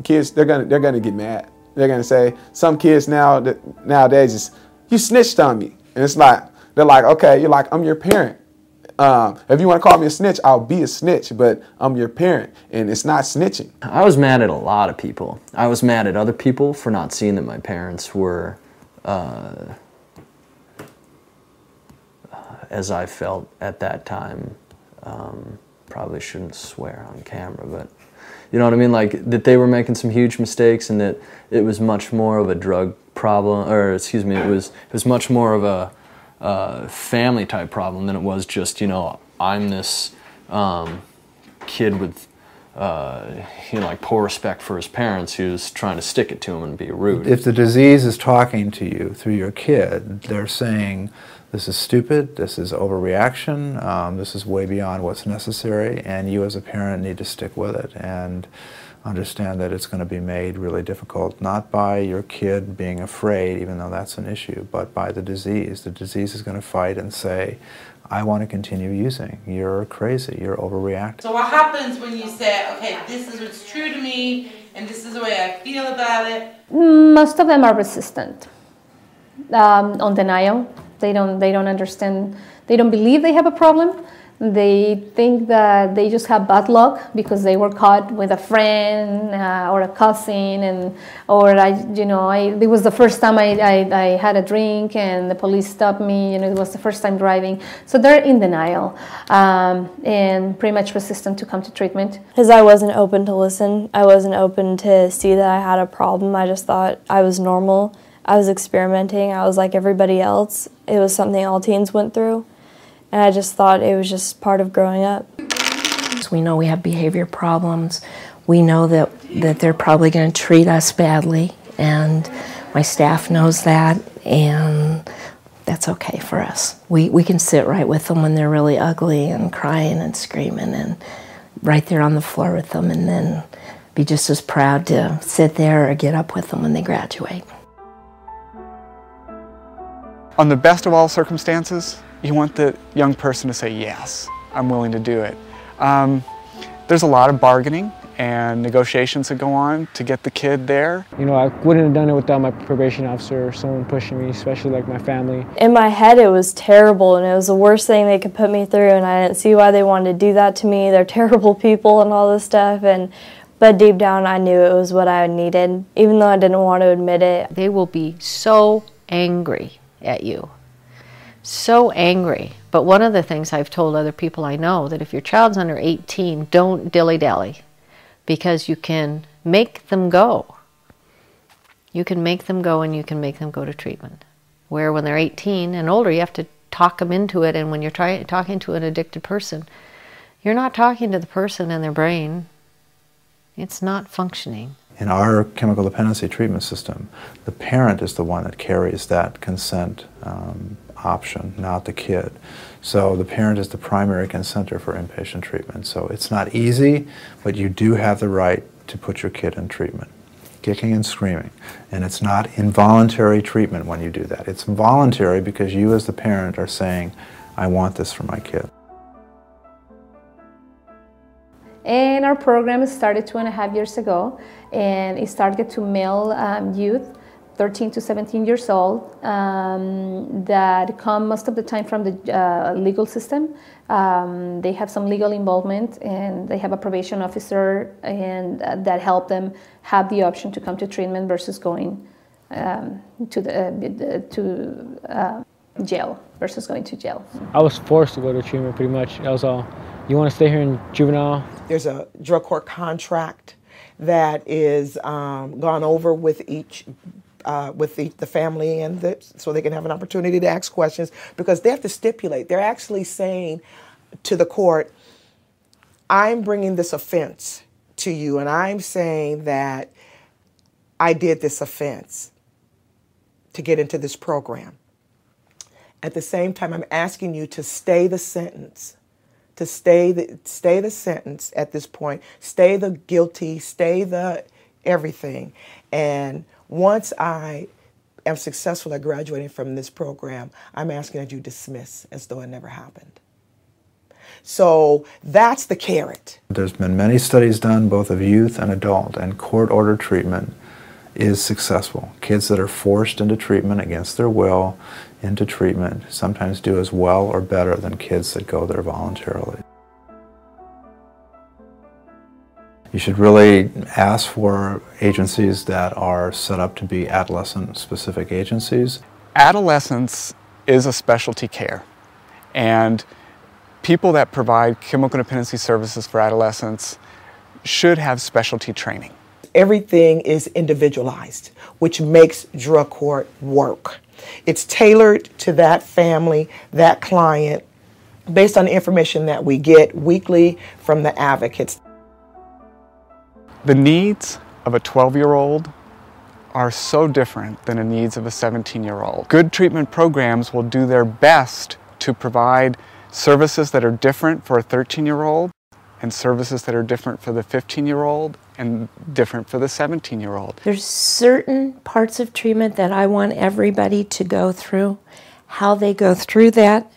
Kids, they're gonna get mad. They're gonna say, some kids nowadays is, you snitched on me. And it's like, they're like, okay, you're like, I'm your parent. If you want to call me a snitch, I'll be a snitch, but I'm your parent, and it's not snitching. I was mad at a lot of people. I was mad at other people for not seeing that my parents were, as I felt at that time, probably shouldn't swear on camera, but you know what I mean? Like, that they were making some huge mistakes and that it was much more of a drug problem, or excuse me, it was much more of a family type problem than it was just, you know, I'm this kid with you know, like poor respect for his parents who's trying to stick it to him and be rude. If the disease is talking to you through your kid, they're saying, this is stupid, this is overreaction, this is way beyond what's necessary, and you as a parent need to stick with it and understand that it's going to be made really difficult, not by your kid being afraid, even though that's an issue, but by the disease. The disease is going to fight and say, I want to continue using. You're crazy, you're overreacting. So what happens when you say, okay, this is what's true to me, and this is the way I feel about it? Most of them are resistant on denial. They don't understand, they don't believe they have a problem. They think that they just have bad luck because they were caught with a friend or a cousin, and it was the first time I had a drink and the police stopped me. You know, it was the first time driving. So they're in denial and pretty much resistant to come to treatment. Because I wasn't open to listen. I wasn't open to see that I had a problem. I just thought I was normal. I was experimenting. I was like everybody else. It was something all teens went through. And I just thought it was just part of growing up. We know we have behavior problems. We know that they're probably going to treat us badly, and my staff knows that, and that's okay for us. We can sit right with them when they're really ugly and crying and screaming, and right there on the floor with them, and then be just as proud to sit there or get up with them when they graduate. On the best of all circumstances, you want the young person to say, yes, I'm willing to do it. There's a lot of bargaining and negotiations that go on to get the kid there. You know, I wouldn't have done it without my probation officer or someone pushing me, especially like my family. In my head, it was terrible, and it was the worst thing they could put me through, and I didn't see why they wanted to do that to me. They're terrible people and all this stuff, but deep down I knew it was what I needed, even though I didn't want to admit it. They will be so angry at you. So angry. But one of the things I've told other people I know, that if your child's under 18, don't dilly-dally, because you can make them go. You can make them go, and you can make them go to treatment. Where when they're 18 and older, you have to talk them into it, and when you're talking to an addicted person, you're not talking to the person and their brain. It's not functioning. In our chemical dependency treatment system, the parent is the one that carries that consent option, not the kid. So the parent is the primary consenter for inpatient treatment. So it's not easy, but you do have the right to put your kid in treatment, kicking and screaming. And it's not involuntary treatment when you do that. It's voluntary because you as the parent are saying, I want this for my kid. And our program started 2.5 years ago, and it's targeted to male youth, 13 to 17 years old, that come most of the time from the legal system. They have some legal involvement, and they have a probation officer, and that help them have the option to come to treatment versus going to jail, versus going to jail. I was forced to go to treatment pretty much. That was all. You want to stay here in juvenile? There's a drug court contract that is gone over with each the family, and so they can have an opportunity to ask questions, because they have to stipulate. They're actually saying to the court, I'm bringing this offense to you, and I'm saying that I did this offense to get into this program. At the same time, I'm asking you to stay the sentence, to stay the sentence at this point, stay the guilty, stay the everything. And once I am successful at graduating from this program, I'm asking that you dismiss as though it never happened. So that's the carrot. There's been many studies done, both of youth and adult, and court-ordered treatment is successful. Kids that are forced into treatment against their will into treatment sometimes do as well or better than kids that go there voluntarily. You should really ask for agencies that are set up to be adolescent-specific agencies. Adolescence is a specialty care, and people that provide chemical dependency services for adolescents should have specialty training. Everything is individualized, which makes drug court work. It's tailored to that family, that client, based on the information that we get weekly from the advocates. The needs of a 12-year-old are so different than the needs of a 17-year-old. Good treatment programs will do their best to provide services that are different for a 13-year-old and services that are different for the 15-year-old and different for the 17-year-old. There's certain parts of treatment that I want everybody to go through. How they go through that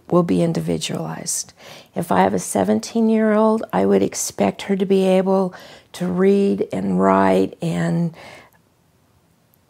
will be individualized. If I have a 17-year-old, I would expect her to be able to read and write and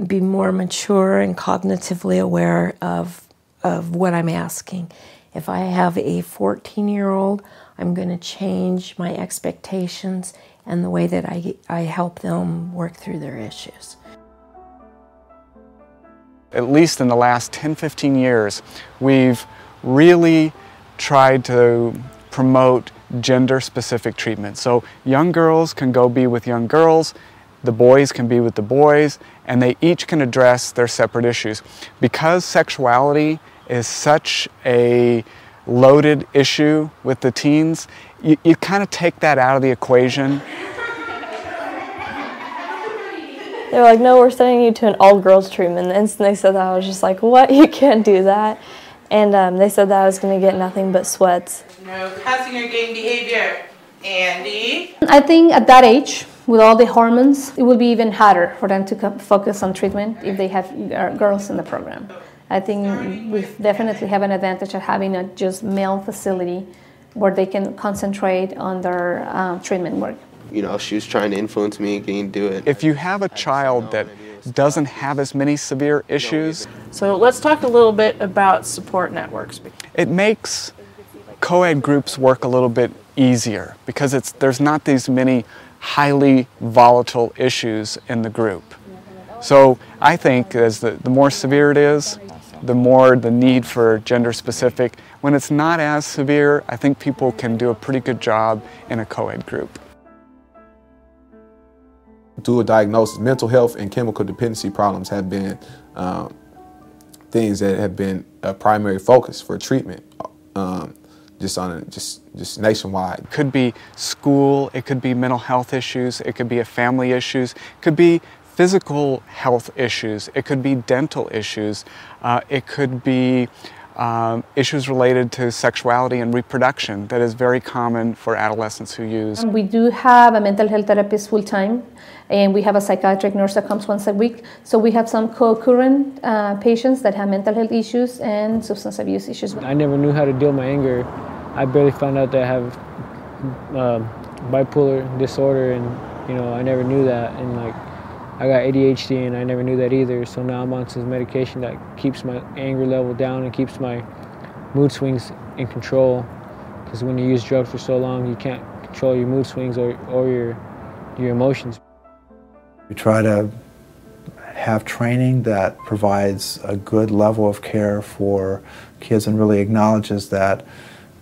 be more mature and cognitively aware of what I'm asking. If I have a 14-year-old, I'm going to change my expectations and the way that I help them work through their issues. At least in the last 10-15 years, we've really tried to promote gender-specific treatment. So young girls can go be with young girls, the boys can be with the boys, and they each can address their separate issues. Because sexuality is such a loaded issue with the teens, you kind of take that out of the equation. They were like, no, we're sending you to an all-girls treatment. The instant they said that, I was just like, what? You can't do that. And they said that I was going to get nothing but sweats. No cussing or gang behavior. Andy? I think at that age, with all the hormones, it will be even harder for them to focus on treatment if they have girls in the program. I think we definitely have an advantage of having a just male facility where they can concentrate on their treatment work. You know, she was trying to influence me getting to do it. If you have a child that doesn't have as many severe issues. So let's talk a little bit about support networks. It makes co-ed groups work a little bit easier because there's not these many highly volatile issues in the group. So I think as the more severe it is, the more the need for gender specific. When it's not as severe, I think people can do a pretty good job in a co-ed group. Dual diagnosis, mental health and chemical dependency problems have been things that have been a primary focus for treatment, just nationwide. It could be school, it could be mental health issues, it could be family issues, it could be physical health issues, it could be dental issues, it could be issues related to sexuality and reproduction that is very common for adolescents who use. We do have a mental health therapist full-time, and we have a psychiatric nurse that comes once a week. So we have some co-current patients that have mental health issues and substance abuse issues. I never knew how to deal with my anger. I barely found out that I have bipolar disorder, and I never knew that. And I got ADHD, and I never knew that either. So now I'm on some medication that keeps my anger level down and keeps my mood swings in control. Because when you use drugs for so long, you can't control your mood swings or your emotions. We try to have training that provides a good level of care for kids and really acknowledges that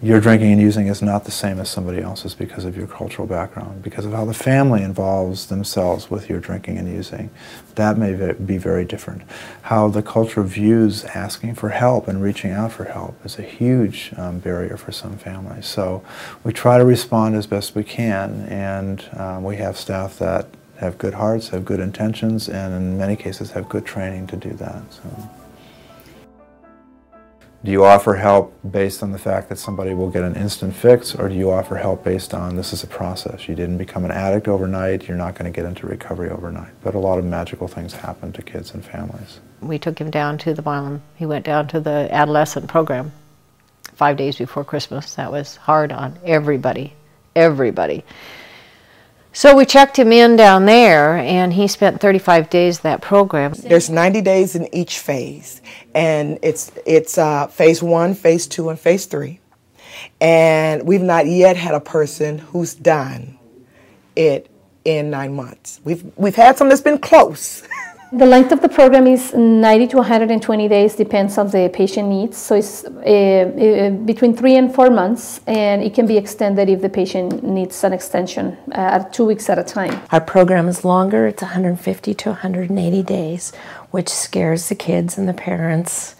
your drinking and using is not the same as somebody else's because of your cultural background, because of how the family involves themselves with your drinking and using. That may be very different. How the culture views asking for help and reaching out for help is a huge barrier for some families. So we try to respond as best we can, and we have staff that have good hearts, have good intentions, and in many cases have good training to do that. So. Do you offer help based on the fact that somebody will get an instant fix, or do you offer help based on this is a process? You didn't become an addict overnight, you're not going to get into recovery overnight. But a lot of magical things happen to kids and families. We took him down to the bottom. He went down to the Adolescent program 5 days before Christmas. That was hard on everybody, everybody. So we checked him in down there, and he spent 35 days that program. There's 90 days in each phase, and it's phase 1, phase 2, and phase 3. And we've not yet had a person who's done it in 9 months. We've had some that's been close. The length of the program is 90 to 120 days, depends on the patient needs. So it's between 3 and 4 months, and it can be extended if the patient needs an extension at 2 weeks at a time. Our program is longer. It's 150 to 180 days, which scares the kids and the parents.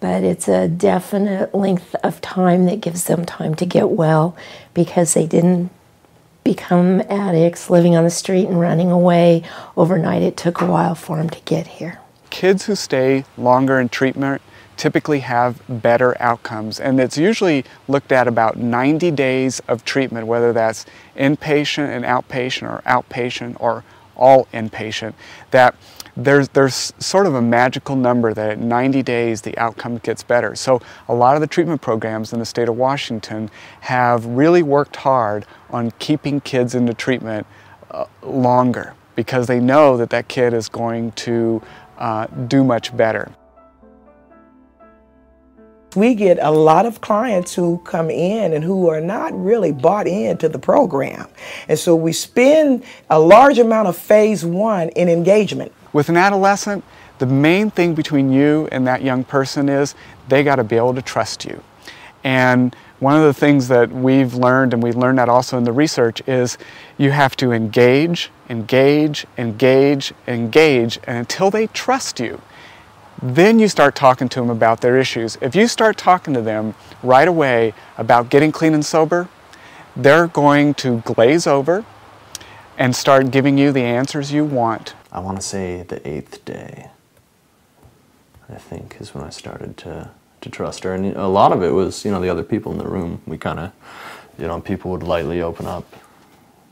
But it's a definite length of time that gives them time to get well, because they didn't become addicts living on the street and running away overnight. It took a while for them to get here. Kids who stay longer in treatment typically have better outcomes, and it's usually looked at about 90 days of treatment, whether that's inpatient and outpatient or all inpatient, that there's sort of a magical number that at 90 days the outcome gets better. So a lot of the treatment programs in the state of Washington have really worked hard on keeping kids into treatment longer, because they know that that kid is going to do much better. We get a lot of clients who come in and who are not really bought into the program. And so we spend a large amount of phase 1 in engagement. With an adolescent, the main thing between you and that young person is they got to be able to trust you. And one of the things that we've learned, and we learned that also in the research, is you have to engage, engage, engage, engage, and until they trust you, then you start talking to them about their issues. If you start talking to them right away about getting clean and sober, they're going to glaze over and start giving you the answers you want. I want to say the 8th day, I think, is when I started to trust her. And a lot of it was, you know, the other people in the room. We kind of, you know, people would lightly open up,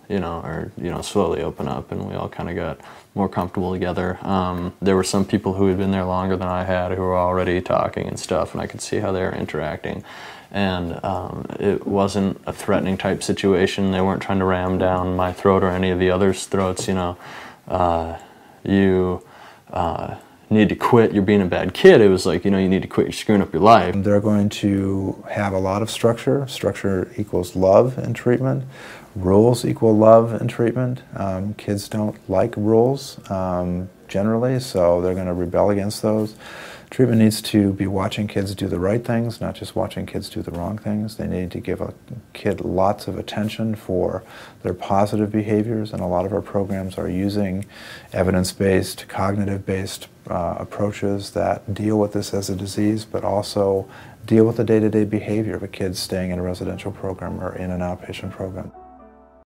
you know, or, you know, slowly open up, and we all kind of got more comfortable together. There were some people who had been there longer than I had who were already talking and stuff, and I could see how they were interacting. And it wasn't a threatening type situation. They weren't trying to ram down my throat or any of the others' throats, you know. You need to quit, you're being a bad kid. It was like, you know, you need to quit, you're screwing up your life. They're going to have a lot of structure. Structure equals love in treatment. Rules equal love in treatment. Kids don't like rules generally, so they're going to rebel against those. Treatment needs to be watching kids do the right things, not just watching kids do the wrong things. They need to give a kid lots of attention for their positive behaviors, and a lot of our programs are using evidence-based, cognitive-based approaches that deal with this as a disease, but also deal with the day-to-day behavior of a kid staying in a residential program or in an outpatient program.